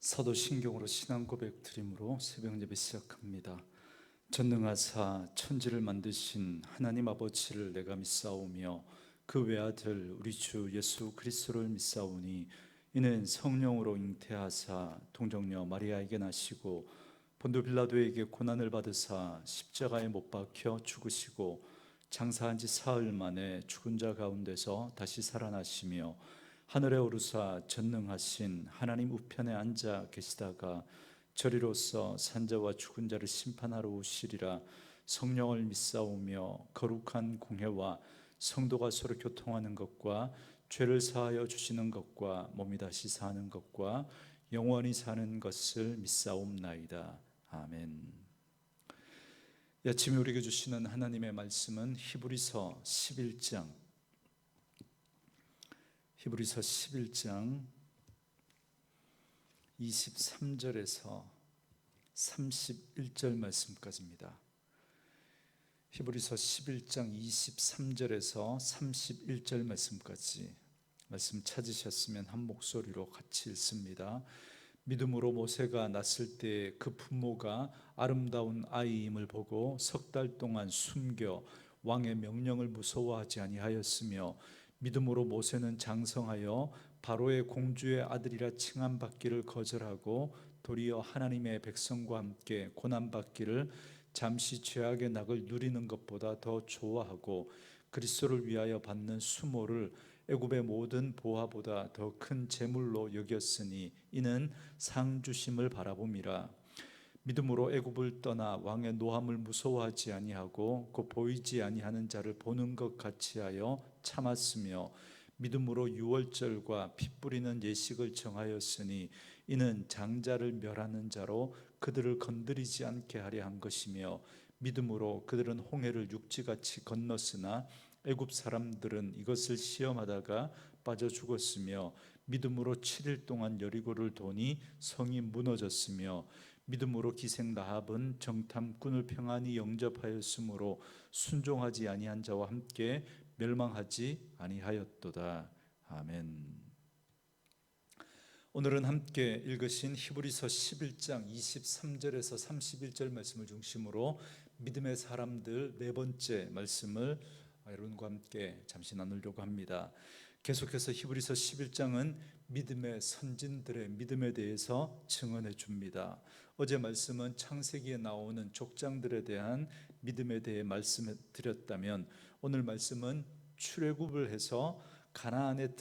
사도신경으로 신앙 고백 드림으로 새벽 예배 시작합니다. 전능하사 천지를 만드신 하나님 아버지를 내가 믿사오며 그 외아들 우리 주 예수 그리스도를 믿사오니 이는 성령으로 잉태하사 동정녀 마리아에게 나시고 본도 빌라도에게 고난을 받으사 십자가에 못 박혀 죽으시고 장사한 지 사흘 만에 죽은 자 가운데서 다시 살아나시며 하늘에 오르사 전능하신 하나님 우편에 앉아 계시다가 저리로서 산자와 죽은 자를 심판하러 오시리라. 성령을 믿사오며 거룩한 공회와 성도가 서로 교통하는 것과 죄를 사하여 주시는 것과 몸이 다시 사는 것과 영원히 사는 것을 믿사옵나이다. 아멘. 이 아침에 우리에게 주시는 하나님의 말씀은 히브리서 11장 23절에서 31절 말씀까지입니다. 히브리서 11장 23절에서 31절 말씀까지 말씀 찾으셨으면 한 목소리로 같이 읽습니다. 믿음으로 모세가 났을 때 그 부모가 아름다운 아이임을 보고 석 달 동안 숨겨 왕의 명령을 무서워하지 아니하였으며 믿음으로 모세는 장성하여 바로의 공주의 아들이라 칭함받기를 거절하고 도리어 하나님의 백성과 함께 고난받기를 잠시 죄악의 낙을 누리는 것보다 더 좋아하고 그리스도를 위하여 받는 수모를 애굽의 모든 보화보다 더 큰 재물로 여겼으니 이는 상 주심을 바라봄이라. 믿음으로 애굽을 떠나 왕의 노함을 무서워하지 아니하고 곧 보이지 아니하는 자를 보는 것 같이 하여 참았으며 믿음으로 유월절과 피 뿌리는 예식을 정하였으니 이는 장자를 멸하는 자로 그들을 건드리지 않게 하려 한 것이며 믿음으로 그들은 홍해를 육지같이 건넜으나 애굽 사람들은 이것을 시험하다가 빠져 죽었으며 믿음으로 7일 동안 여리고를 도니 성이 무너졌으며 믿음으로 기생 라합은 정탐꾼을 평안히 영접하였으므로 순종하지 아니한 자와 함께 멸망하지 아니하였도다. 아멘. 오늘은 함께 읽으신 히브리서 11장 23절에서 31절 말씀을 중심으로 믿음의 사람들 네 번째 말씀을 여러분과 함께 잠시 나누려고 합니다. 계속해서 히브리서 11장은 믿음의 선진들의 믿음에 대해서 증언해 줍니다. 어제 말씀은 창세기에 나오는 족장들에 대한 믿음에 대해 말씀을 드렸다면 오늘 말씀은 출애굽을 해서 가나안에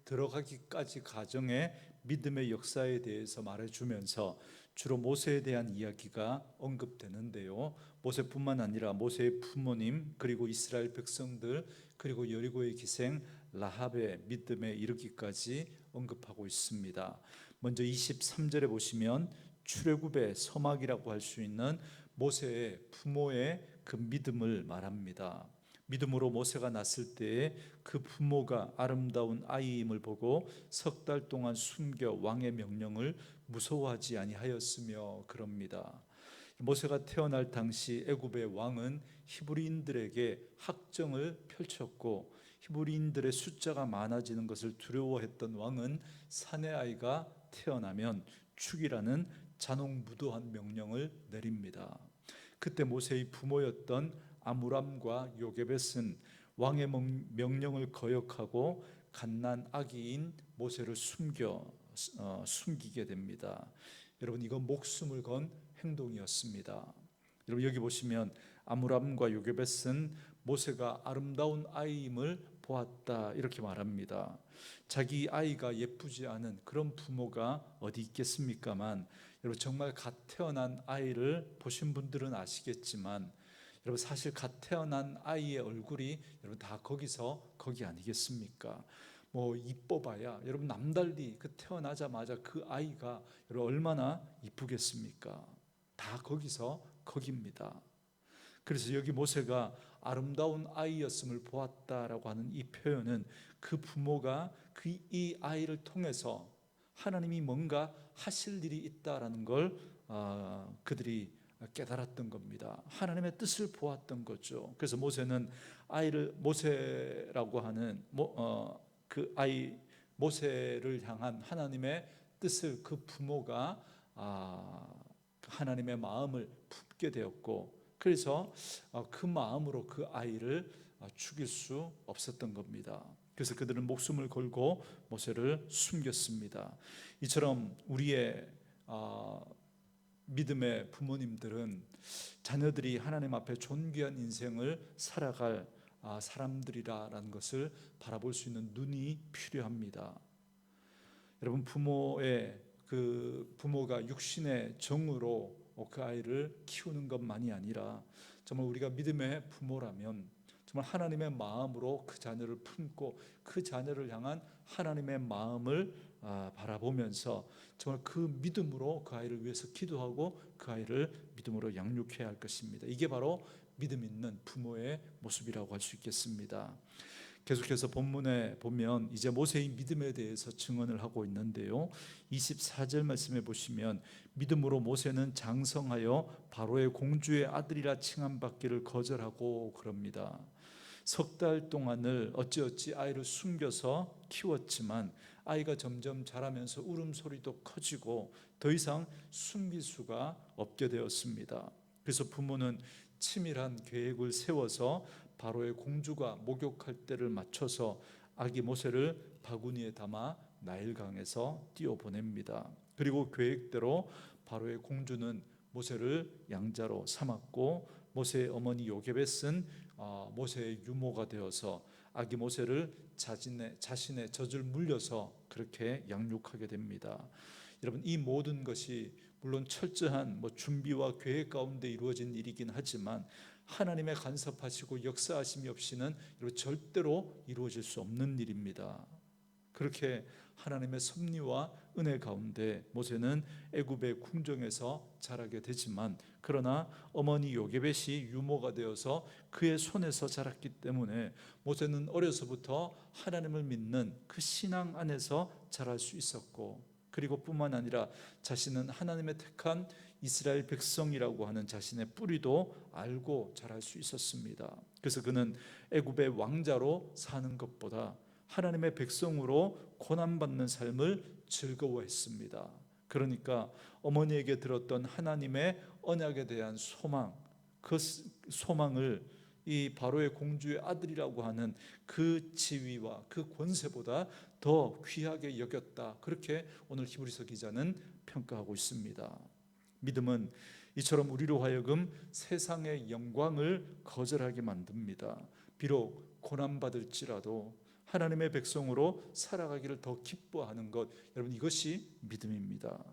들어가기까지 가정의 믿음의 역사에 대해서 말해주면서 주로 모세에 대한 이야기가 언급되는데요. 모세뿐만 아니라 모세의 부모님 그리고 이스라엘 백성들 그리고 여리고의 기생 라합의 믿음에 이르기까지 언급하고 있습니다. 먼저 23절에 보시면 출애굽의 서막이라고 할 수 있는 모세의 부모의 그 믿음을 말합니다. 믿음으로 모세가 났을 때에 그 부모가 아름다운 아이임을 보고 석 달 동안 숨겨 왕의 명령을 무서워하지 아니하였으며 그럽니다. 모세가 태어날 당시 애굽의 왕은 히브리인들에게 학정을 펼쳤고 히브리인들의 숫자가 많아지는 것을 두려워했던 왕은 사내 아이가 태어나면 죽이라는 잔혹무도한 명령을 내립니다. 그때 모세의 부모였던 아므람과 요게벳은 왕의 명령을 거역하고 갓난 아기인 모세를 숨기게 됩니다. 여러분, 이건 목숨을 건 행동이었습니다. 여러분, 여기 보시면 아므람과 요게벳은 모세가 아름다운 아이임을 보았다 이렇게 말합니다. 자기 아이가 예쁘지 않은 그런 부모가 어디 있겠습니까만, 여러분, 정말 갓 태어난 아이를 보신 분들은 아시겠지만 여러분, 사실 갓 태어난 아이의 얼굴이 여러분 다 거기 아니겠습니까? 뭐 이뻐봐야 여러분 남달리 그 태어나자마자 그 아이가 여러분 얼마나 이쁘겠습니까? 다 거기입니다. 그래서 여기 모세가 아름다운 아이였음을 보았다라고 하는 이 표현은 그 부모가 이 아이를 통해서 하나님이 뭔가 하실 일이 있다라는 걸 그들이 깨달았던 겁니다. 하나님의 뜻을 보았던 거죠. 그래서 모세는 아이를 모세라고 하는 그 아이 모세를 향한 하나님의 뜻을 그 부모가 하나님의 마음을 품게 되었고, 그래서 그 마음으로 그 아이를 죽일 수 없었던 겁니다. 그래서 그들은 목숨을 걸고 모세를 숨겼습니다. 이처럼 우리의 믿음의 부모님들은 자녀들이 하나님 앞에 존귀한 인생을 살아갈 사람들이라는 것을 바라볼 수 있는 눈이 필요합니다. 여러분, 부모가 육신의 정으로 그 아이를 키우는 것만이 아니라 정말 우리가 믿음의 부모라면 정말 하나님의 마음으로 그 자녀를 품고 그 자녀를 향한 하나님의 마음을 바라보면서 정말 그 믿음으로 그 아이를 위해서 기도하고 그 아이를 믿음으로 양육해야 할 것입니다. 이게 바로 믿음 있는 부모의 모습이라고 할 수 있겠습니다. 계속해서 본문에 보면 이제 모세의 믿음에 대해서 증언을 하고 있는데요, 24절 말씀해 보시면 믿음으로 모세는 장성하여 바로의 공주의 아들이라 칭함받기를 거절하고 그럽니다. 석 달 동안을 어찌어찌 아이를 숨겨서 키웠지만 아이가 점점 자라면서 울음소리도 커지고 더 이상 숨길 수가 없게 되었습니다. 그래서 부모는 치밀한 계획을 세워서 바로의 공주가 목욕할 때를 맞춰서 아기 모세를 바구니에 담아 나일강에서 띄워보냅니다. 그리고 계획대로 바로의 공주는 모세를 양자로 삼았고 모세의 어머니 요게벳은 모세의 유모가 되어서 아기 모세를 자신의 젖을 물려서 그렇게 양육하게 됩니다. 여러분, 이 모든 것이 물론 철저한 준비와 계획 가운데 이루어진 일이긴 하지만 하나님의 간섭하시고 역사하심이 없이는 절대로 이루어질 수 없는 일입니다. 그렇게 하나님의 섭리와 은혜 가운데 모세는 애굽의 궁정에서 자라게 되지만, 그러나 어머니 요게벳이 유모가 되어서 그의 손에서 자랐기 때문에 모세는 어려서부터 하나님을 믿는 그 신앙 안에서 자랄 수 있었고, 그리고 뿐만 아니라 자신은 하나님의 택한 이스라엘 백성이라고 하는 자신의 뿌리도 알고 자랄 수 있었습니다. 그래서 그는 애굽의 왕자로 사는 것보다 하나님의 백성으로 고난받는 삶을 즐거워했습니다. 그러니까 어머니에게 들었던 하나님의 언약에 대한 소망, 그 소망을 이 바로의 공주의 아들이라고 하는 그 지위와 그 권세보다 더 귀하게 여겼다. 그렇게 오늘 히브리서 기자는 평가하고 있습니다. 믿음은 이처럼 우리로 하여금 세상의 영광을 거절하게 만듭니다. 비록 고난받을지라도 하나님의 백성으로 살아가기를 더 기뻐하는 것, 여러분, 이것이 믿음입니다.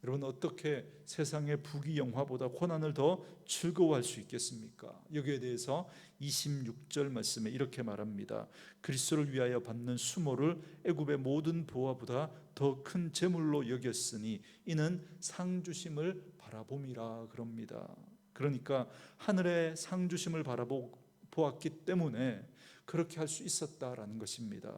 여러분, 어떻게 세상의 부귀영화보다 고난을 더 즐거워할 수 있겠습니까? 여기에 대해서 26절 말씀에 이렇게 말합니다. 그리스도를 위하여 받는 수모를 애굽의 모든 보화보다 더 큰 재물로 여겼으니 이는 상 주심을 바라봄이라 그럽니다. 그러니까 하늘의 상 주심을 바라보았기 때문에 그렇게 할 수 있었다라는 것입니다.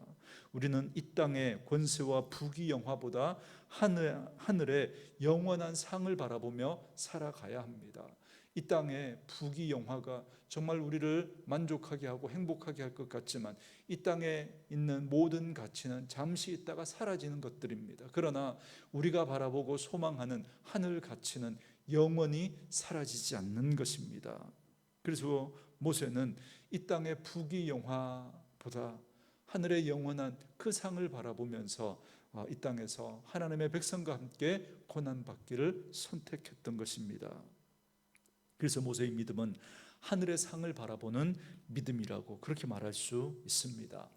우리는 이 땅의 권세와 부귀영화보다 하늘의 영원한 상을 바라보며 살아가야 합니다. 이 땅의 부귀영화가 정말 우리를 만족하게 하고 행복하게 할 것 같지만 이 땅에 있는 모든 가치는 잠시 있다가 사라지는 것들입니다. 그러나 우리가 바라보고 소망하는 하늘 가치는 영원히 사라지지 않는 것입니다. 그래서 모세는 이 땅의 부귀영화보다 하늘의 영원한 그 상을 바라보면서 이 땅에서 하나님의 백성과 함께 고난받기를 선택했던 것입니다. 그래서 모세의 믿음은 하늘의 상을 바라보는 믿음이라고 그렇게 말할 수 있습니다.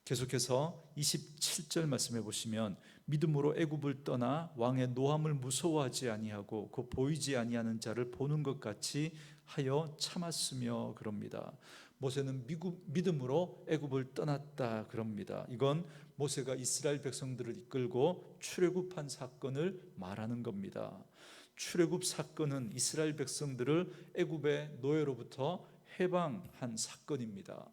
계속해서 27절 말씀해 보시면 믿음으로 애굽을 떠나 왕의 노함을 무서워하지 아니하고 그 보이지 아니하는 자를 보는 것 같이 하여 참았으며 그럽니다. 모세는 믿음으로 애굽을 떠났다 그럽니다. 이건 모세가 이스라엘 백성들을 이끌고 출애굽한 사건을 말하는 겁니다. 출애굽 사건은 이스라엘 백성들을 애굽의 노예로부터 해방한 사건입니다.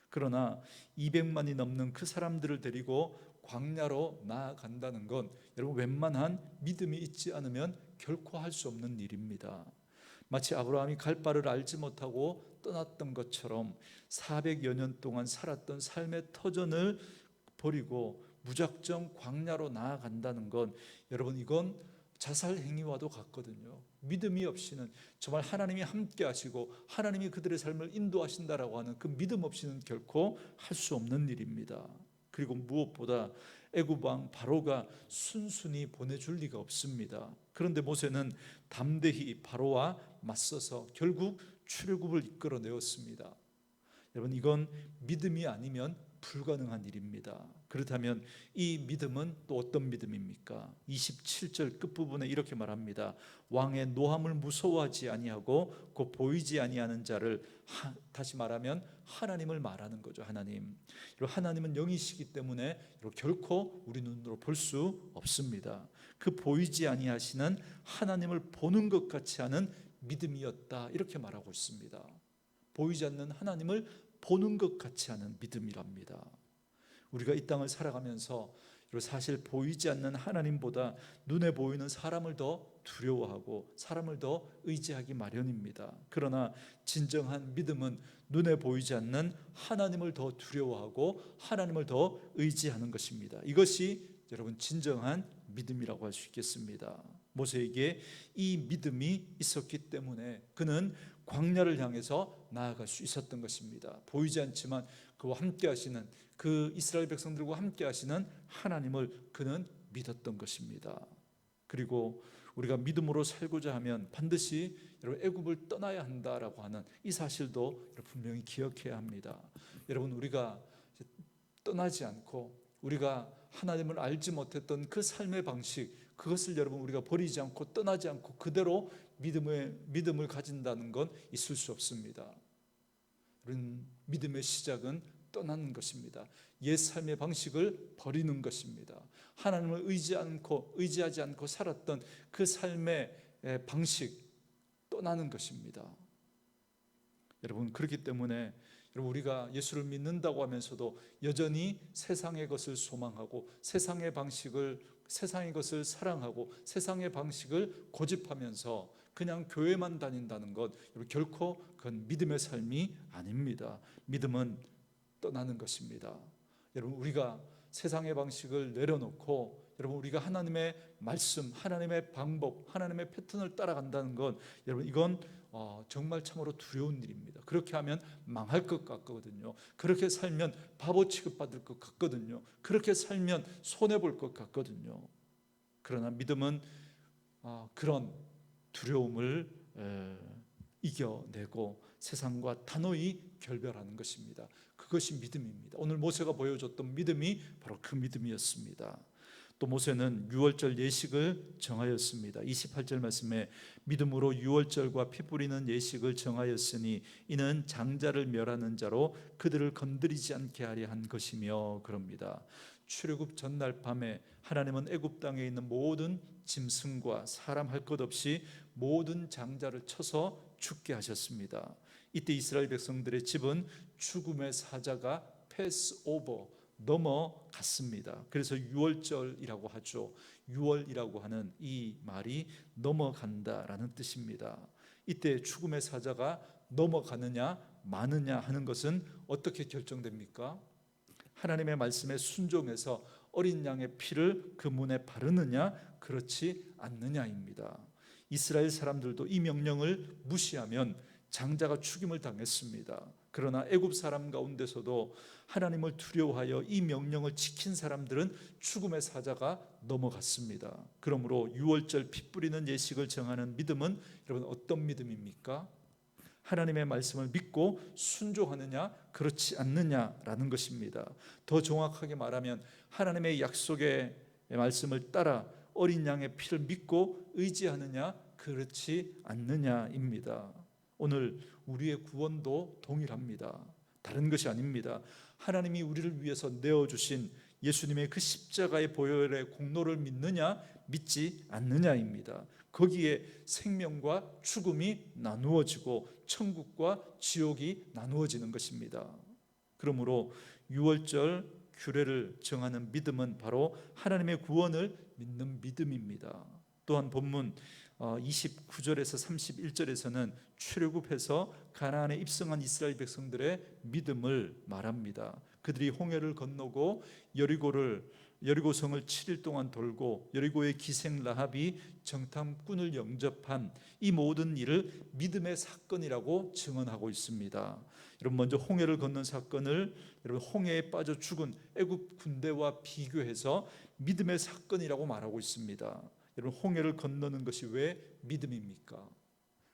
그러나 200만이 넘는 그 사람들을 데리고 광야로 나아간다는 건 여러분, 웬만한 믿음이 있지 않으면 결코 할 수 없는 일입니다. 마치 아브라함이 갈 바를 알지 못하고 떠났던 것처럼 400여 년 동안 살았던 삶의 터전을 버리고 무작정 광야로 나아간다는 건 여러분 이건 자살 행위와도 같거든요. 믿음이 없이는 정말 하나님이 함께 하시고 하나님이 그들의 삶을 인도하신다라고 하는 그 믿음 없이는 결코 할 수 없는 일입니다. 그리고 무엇보다 애굽 왕 바로가 순순히 보내줄 리가 없습니다. 그런데 모세는 담대히 바로와 맞서서 결국 출애굽을 이끌어내었습니다. 여러분 이건 믿음이 아니면 불가능한 일입니다. 그렇다면 이 믿음은 또 어떤 믿음입니까? 27절 끝부분에 이렇게 말합니다. 왕의 노함을 무서워하지 아니하고 곧 보이지 아니하는 자를, 다시 말하면 하나님을 말하는 거죠. 하나님은 영이시기 때문에 결코 우리 눈으로 볼 수 없습니다. 그 보이지 아니하시는 하나님을 보는 것 같이 하는 믿음이었다, 이렇게 말하고 있습니다. 보이지 않는 하나님을 보는 것 같이 하는 믿음이랍니다. 우리가 이 땅을 살아가면서 사실 보이지 않는 하나님보다 눈에 보이는 사람을 더 두려워하고 사람을 더 의지하기 마련입니다. 그러나 진정한 믿음은 눈에 보이지 않는 하나님을 더 두려워하고 하나님을 더 의지하는 것입니다. 이것이 여러분 진정한 믿음이라고 할 수 있겠습니다. 모세에게 이 믿음이 있었기 때문에 그는 광야를 향해서 나아갈 수 있었던 것입니다. 보이지 않지만 그와 함께 하시는, 그 이스라엘 백성들과 함께 하시는 하나님을 그는 믿었던 것입니다. 그리고 우리가 믿음으로 살고자 하면 반드시 여러분 애굽을 떠나야 한다라고 하는 이 사실도 분명히 기억해야 합니다. 여러분 우리가 떠나지 않고 우리가 하나님을 알지 못했던 그 삶의 방식, 그것을 여러분 우리가 버리지 않고 떠나지 않고 그대로 믿음을 가진다는 건 있을 수 없습니다. 믿음의 시작은 떠나는 것입니다. 옛 삶의 방식을 버리는 것입니다. 하나님을 의지하지 않고 살았던 그 삶의 방식 떠나는 것입니다. 여러분 그렇기 때문에 우리가 예수를 믿는다고 하면서도 여전히 세상의 것을 소망하고 세상의 것을 사랑하고 세상의 방식을 고집하면서 그냥 교회만 다닌다는 것, 결코 그건 믿음의 삶이 아닙니다. 믿음은 떠나는 것입니다. 여러분 우리가 세상의 방식을 내려놓고 우리가 하나님의 말씀, 하나님의 방법, 하나님의 패턴을 따라간다는 건 여러분 이건 정말 참으로 두려운 일입니다. 그렇게 하면 망할 것 같거든요. 그렇게 살면 바보 취급받을 것 같거든요. 그렇게 살면 손해볼 것 같거든요. 그러나 믿음은 그런 두려움을 이겨내고 세상과 단호히 결별하는 것입니다. 그것이 믿음입니다. 오늘 모세가 보여줬던 믿음이 바로 그 믿음이었습니다. 또 모세는 유월절 예식을 정하였습니다. 28절 말씀에 믿음으로 유월절과 피 뿌리는 예식을 정하였으니 이는 장자를 멸하는 자로 그들을 건드리지 않게 하려 한 것이며, 그럽니다. 출애굽 전날 밤에 하나님은 애굽 땅에 있는 모든 짐승과 사람 할 것 없이 모든 장자를 쳐서 죽게 하셨습니다. 이때 이스라엘 백성들의 집은 죽음의 사자가 패스오버, 넘어갔습니다. 그래서 유월절이라고 하죠. 유월이라고 하는 이 말이 넘어간다라는 뜻입니다. 이때 죽음의 사자가 넘어가느냐 마느냐 하는 것은 어떻게 결정됩니까? 하나님의 말씀에 순종해서 어린 양의 피를 그 문에 바르느냐 그렇지 않느냐입니다. 이스라엘 사람들도 이 명령을 무시하면 장자가 죽임을 당했습니다. 그러나 애굽 사람 가운데서도 하나님을 두려워하여 이 명령을 지킨 사람들은 죽음의 사자가 넘어갔습니다. 그러므로 유월절 피 뿌리는 예식을 정하는 믿음은 여러분 어떤 믿음입니까? 하나님의 말씀을 믿고 순종하느냐 그렇지 않느냐라는 것입니다. 더 정확하게 말하면 하나님의 약속의 말씀을 따라 어린 양의 피를 믿고 의지하느냐 그렇지 않느냐입니다. 오늘 우리의 구원도 동일합니다. 다른 것이 아닙니다. 하나님이 우리를 위해서 내어주신 예수님의 그 십자가의 보혈의 공로를 믿느냐 믿지 않느냐입니다. 거기에 생명과 죽음이 나누어지고 천국과 지옥이 나누어지는 것입니다. 그러므로 유월절 규례를 정하는 믿음은 바로 하나님의 구원을 믿는 믿음입니다. 또한 본문 29절에서 31절에서는 출애굽해서 가나안에 입성한 이스라엘 백성들의 믿음을 말합니다. 그들이 홍해를 건너고 여리고성을 7일 동안 돌고 여리고의 기생 라합이 정탐꾼을 영접한 이 모든 일을 믿음의 사건이라고 증언하고 있습니다. 여러분, 먼저 홍해를 건넌 사건을 여러분 홍해에 빠져 죽은 애굽 군대와 비교해서 믿음의 사건이라고 말하고 있습니다. 여러분, 홍해를 건너는 것이 왜 믿음입니까?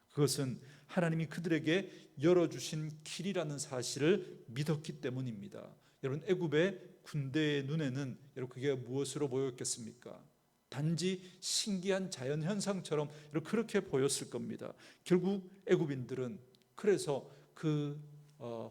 그것은 하나님이 그들에게 열어주신 길이라는 사실을 믿었기 때문입니다. 여러분, 애굽의 군대의 눈에는 여러분 그게 무엇으로 보였겠습니까? 단지 신기한 자연현상처럼 그렇게 보였을 겁니다. 결국 애굽인들은 그래서 그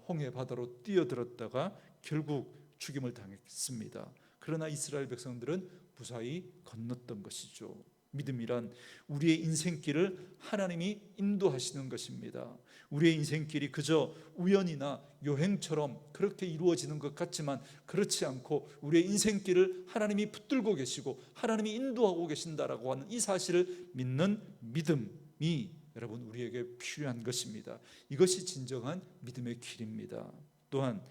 홍해 바다로 뛰어들었다가 결국 죽임을 당했습니다. 그러나 이스라엘 백성들은 무사히 건넜던 것이죠. 믿음이란 우리의 인생길을 하나님이 인도하시는 것입니다. 우리의 인생길이 그저 우연이나 여행처럼 그렇게 이루어지는 것 같지만 그렇지 않고 우리의 인생길을 하나님이 붙들고 계시고 하나님이 인도하고 계신다라고 하는 이 사실을 믿는 믿음이 여러분 우리에게 필요한 것입니다. 이것이 진정한 믿음의 길입니다. 또한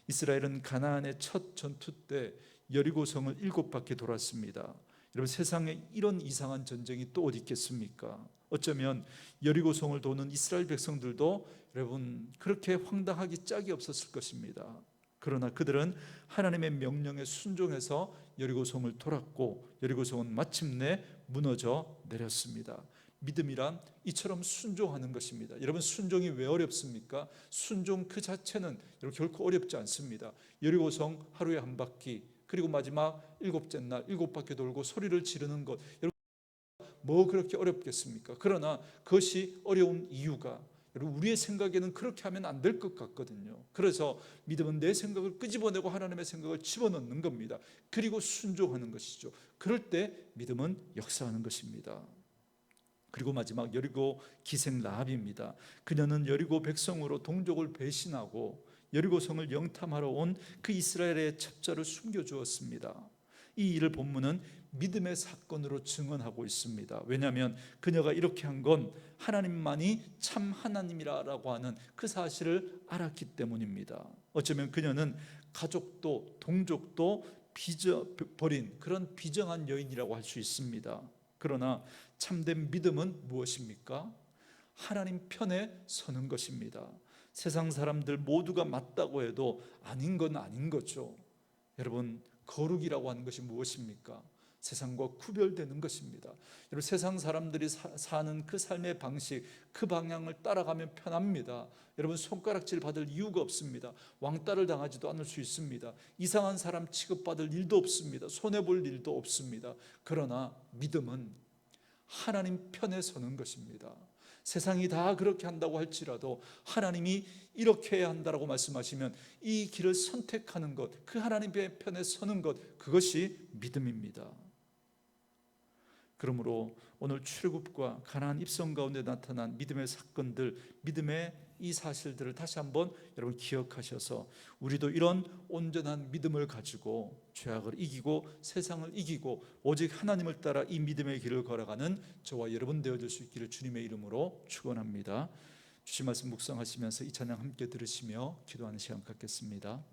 이스라엘은 가나안의 첫 전투 때 여리고성을 7바퀴 돌았습니다. 여러분, 세상에 이런 이상한 전쟁이 또 어디 있겠습니까? 어쩌면 여리고성을 도는 이스라엘 백성들도 여러분 그렇게 황당하기 짝이 없었을 것입니다. 그러나 그들은 하나님의 명령에 순종해서 여리고성을 돌았고 여리고성은 마침내 무너져 내렸습니다. 믿음이란 이처럼 순종하는 것입니다. 여러분, 순종이 왜 어렵습니까? 순종 그 자체는 여러분 결코 어렵지 않습니다. 여리고성 하루에 한 바퀴, 그리고 마지막 7째 날 7바퀴 돌고 소리를 지르는 것, 여러분 뭐 그렇게 어렵겠습니까? 그러나 그것이 어려운 이유가 여러분 우리의 생각에는 그렇게 하면 안 될 것 같거든요. 그래서 믿음은 내 생각을 끄집어내고 하나님의 생각을 집어넣는 겁니다. 그리고 순종하는 것이죠. 그럴 때 믿음은 역사하는 것입니다. 그리고 마지막 여리고 기생 라합입니다. 그녀는 여리고 백성으로 동족을 배신하고 여리고성을 영탐하러 온 그 이스라엘의 첩자를 숨겨주었습니다. 이 일을 본문은 믿음의 사건으로 증언하고 있습니다. 왜냐하면 그녀가 이렇게 한 건 하나님만이 참 하나님이라고 하는 그 사실을 알았기 때문입니다. 어쩌면 그녀는 가족도 동족도 버린 그런 비정한 여인이라고 할 수 있습니다. 그러나 참된 믿음은 무엇입니까? 하나님 편에 서는 것입니다. 세상 사람들 모두가 맞다고 해도 아닌 건 아닌 거죠. 여러분, 거룩이라고 하는 것이 무엇입니까? 세상과 구별되는 것입니다. 여러분, 세상 사람들이 사는 그 삶의 방식, 그 방향을 따라가면 편합니다. 여러분, 손가락질 받을 이유가 없습니다. 왕따를 당하지도 않을 수 있습니다. 이상한 사람 취급받을 일도 없습니다. 손해볼 일도 없습니다. 그러나 믿음은 하나님 편에 서는 것입니다. 세상이 다 그렇게 한다고 할지라도 하나님이 이렇게 해야 한다고 말씀하시면 이 길을 선택하는 것, 그 하나님의 편에 서는 것, 그것이 믿음입니다. 그러므로 오늘 출애굽과 가나안 입성 가운데 나타난 믿음의 사건들, 믿음의 이 사실들을 다시 한번 여러분 기억하셔서 우리도 이런 온전한 믿음을 가지고 죄악을 이기고 세상을 이기고 오직 하나님을 따라 이 믿음의 길을 걸어가는 저와 여러분 되어질 수 있기를 주님의 이름으로 축원합니다. 주신 말씀 묵상하시면서 이 찬양 함께 들으시며 기도하는 시간 갖겠습니다.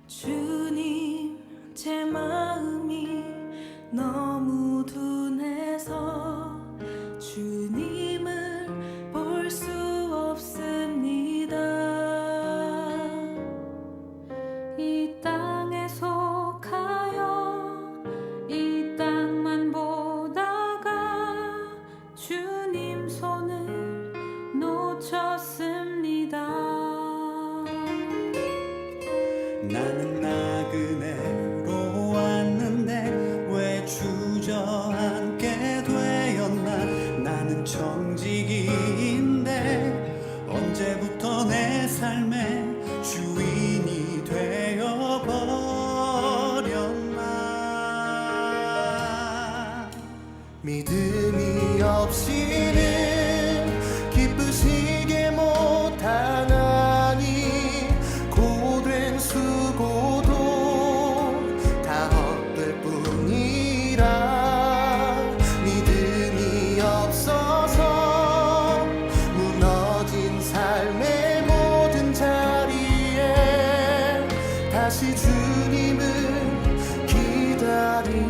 주님, 제 마음이 너무 둔해서 주님을 볼 수 없습니다. 이 땅에 속하여 이 땅만 보다가 주님 손을 놓쳤습니다. 나는 나그네로 왔는데 왜 주저앉게 되었나. 주님을 기다립니다.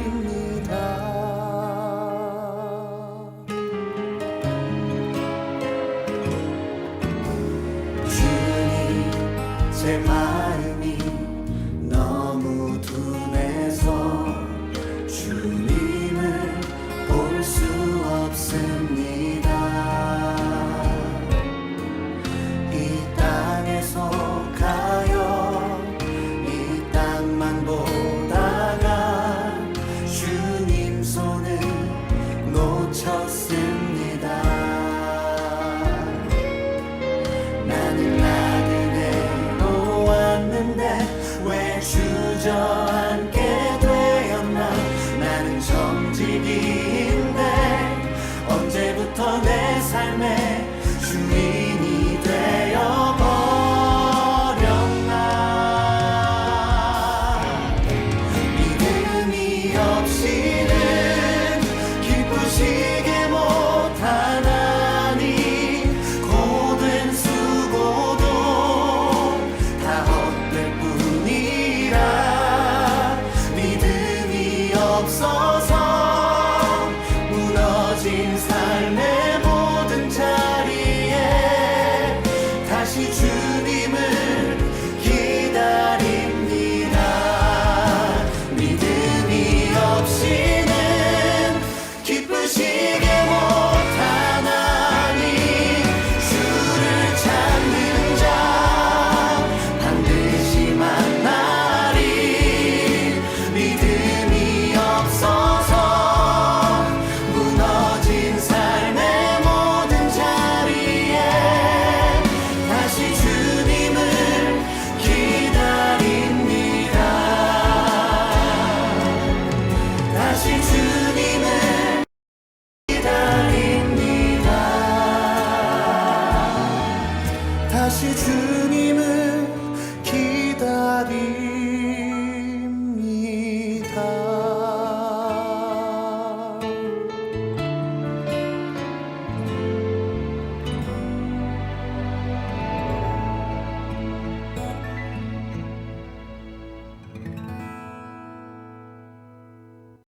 주님, 제 마음이 너무 둔해서 주님을 볼 수 없습니다. 이 땅에서 가요 이 땅만 보다가 주님 손을 놓쳤습니다. 나는 나그네로 왔는데 왜 주저앉게 되었나. 나는 정직인데 언제부터 내 삶의 주인이 되어버렸나. 믿음이 없이는 기쁘시게 못하나니 고된 수고도 다 헛될 뿐이라. 믿음이 없어서 무너진 삶의 모든 자리에 다시 주님을 기다립니다. 믿음이 없이는 기쁘시게 못하나니 주를 찾는 자 반드시 만나리. 믿음이 없어서 무너진 삶의 모든 자리에 다시 주님을 기다립니다. 다시 주님을 기다립니다. 다시 주님을